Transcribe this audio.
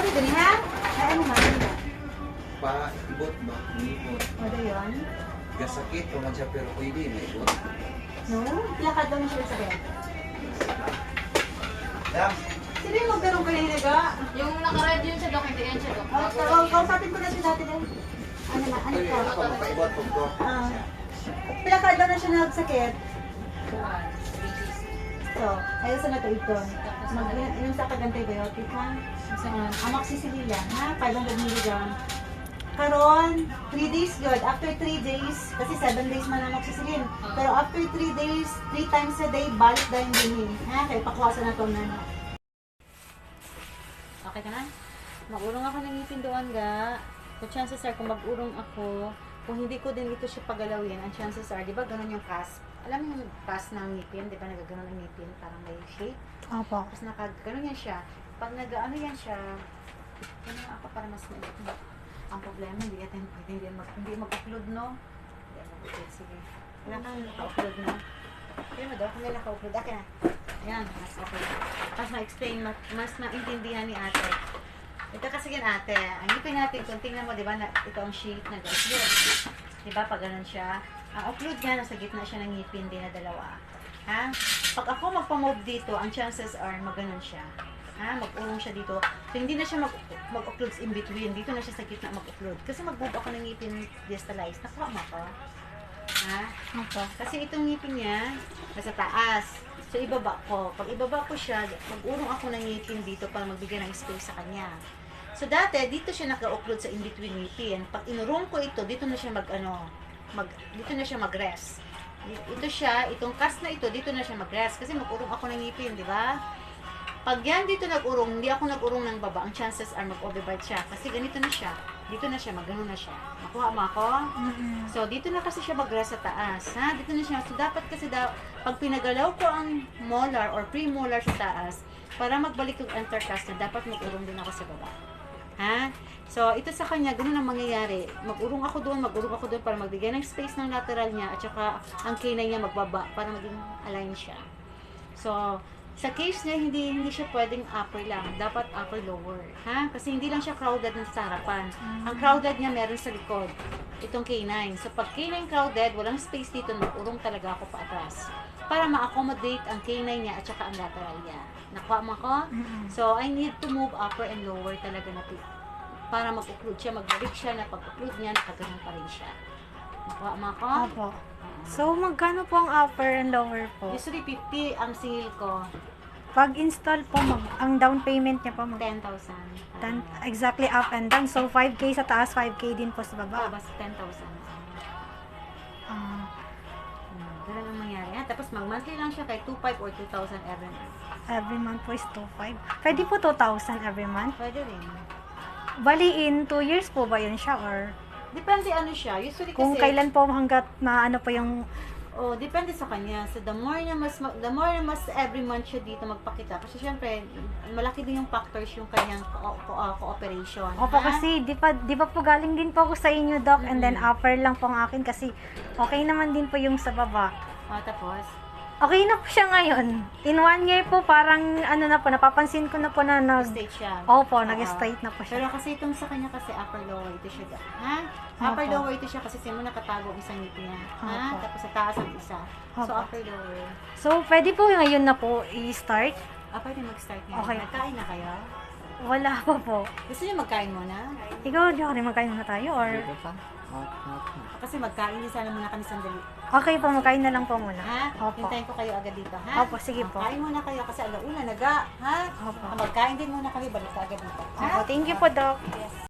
Pwede din ha? Ay, ano man? Pa-ibot ba? Ibot. Pwede yun? Gasakit o man siya pero pwede na ibot. No? Lakad daw na siya sa bed. Dam! Sino yung magdarong kanina ga? Yung naka-red yun siya, Dok. Hindi yan siya, Dok. Kausapin ko na siya dati din. Ano na? Ano Pwede ka? ako magpa-ibot pag ko. Pilakad daw na siya nagsakit. 3 days. So, ayun sa nato ito. Yung sa kag-antibiotic ha? Amoxicillin ha? 500 mg. Karon, 3 days good. After 3 days, kasi 7 days man ang amoxicillin. Pero after 3 days, 3 times a day, balik dahil din ha? Kaya pakuwasan na ito na. Okay ka na? Mag-urong ako ng ngipin doon ga. Kung chances are, kung mag-urong ako, kung hindi ko din ito siya pagalawin, ang chances are, di ba ganun yung clasp? Alam mo yung clasp ng ngipin, di ba nagaganon ang ngipin, parang may shape? Opo. Tapos nakaganon yan siya. Pag nag-ano yan siya, ano nga ako para mas maikot mo. Ang problema, hindi natin pwede hindi mag-upload, no? Hindi mag-upload, sige. Wala kang naka-upload, no? Kaya mo daw, kung may naka-upload, akin na. Yan, mas okay. Mas ma-explain, mas maintindihan ni ate. Ito kasi yan ate, ang ngipin natin, kung tingnan mo, di ba, ito ang sheet na ga-upload. Di ba, pag ganun siya, ang upload niya, nasa gitna siya ng ngipin, din na dalawa. Ha? Pag ako magpa-move dito, ang chances are maganon siya. Ha? Mag-urong siya dito. So, hindi na siya mag-upload in between. Dito na siya sa gitna mag-upload. Kasi mag-move ako ng ngipin distalize. Nakuha mo ako. Ha? Opo. Kasi itong ngipin niya, nasa taas. So, ibaba ko. Pag ibaba ko siya, mag-urong ako ng ngipin dito para magbigay ng space sa kanya. So, dati, dito siya naka-upload sa in-between ngipin. Pag inurong ko ito, dito na siya dito na siya mag-rest. Ito siya, itong cast na ito, dito na siya mag-rest. Kasi mag-urong ako ng ngipin, di ba? Pag yan dito nag-urong, hindi ako nag-urong ng baba, ang chances are mag-overbite siya. Kasi ganito na siya. Dito na siya, mag-gano na siya. Nakuha mo ako? So, dito na kasi siya mag-rest sa taas. Ha? Dito na siya. So, dapat kasi pag pinagalaw ko ang molar or premolar sa taas, para magbalik yung intercast na, dapat mag-urong din ako sa baba. Ha? So, ito sa kanya, ganun ang mangyayari. Mag-urong ako doon para magbigay ng space ng lateral niya at saka ang canine niya magbaba para maging align siya. So, sa case niya, hindi siya pwedeng upper lang. Dapat upper lower. Ha? Kasi hindi lang siya crowded sa harapan. Ang crowded niya meron sa likod. Itong canine. So, pag canine crowded, walang space dito, mag-urong talaga ako pa atras. Para ma-accommodate ang canine niya at saka ang lateral niya. Nakuha mo ako? So, I need to move upper and lower talaga na para mag-upload siya, magbalik siya, na pag-upload niya, nakaganon pa rin siya. Nakuha mo ako? Opo. So, magkano po ang upper and lower po? Usually, 50 ang singil ko. Pag install po, ang down payment niya po, 10,000. exactly up and down. So, 5K sa taas, 5K din po sa Oh, baba. basta 10,000. Ah, Ganun ang mangyari. Ha? Tapos, mag-monthly lang siya kay 2,500 or 2,000 every month. every month po is 2,500. Pwede po 2,000 every month. Pwede rin. Bali, in 2 years po ba yun siya? Or Depende ano siya. Usually kasi, kung kailan po hanggat na ano po yung... oh, depende sa kanya. So, the more na mas every month siya dito magpakita. Kasi syempre, malaki din yung factors yung kanyang cooperation. Opo, ha? kasi di ba po galing din po ako sa inyo, Doc, and then upper lang po ang akin kasi okay naman din po yung sa baba. Tapos, Okay na po siya ngayon. In 1 year po, parang ano na po, napapansin ko na po na state siya. Opo, Oo. nag-straight na po Pero siya. kasi itong sa kanya kasi upper lower ito siya. Ha? Upper Opo. lower ito siya kasi siya mo nakatago ang isang ngipin niya. Ha? Opo. Tapos sa taas ang isa. So, Opo. upper lower. So, pwede po ngayon na po i-start? Pwede mag-start niya. Okay. Nagkain na kayo? Wala pa po. Gusto niyo magkain muna? Ikaw, di rin magkain na tayo or... Kasi magkain din sana muna kami sandali. Okay po, magkain na lang po muna. Ha? Opo. Hintayin ko kayo agad dito, ha? Opo, sige po. Kain muna kayo kasi alauna, ha? Opo. Magkain din muna kami, balik ka agad dito. Ha? Opo, thank you po, Doc. Yes.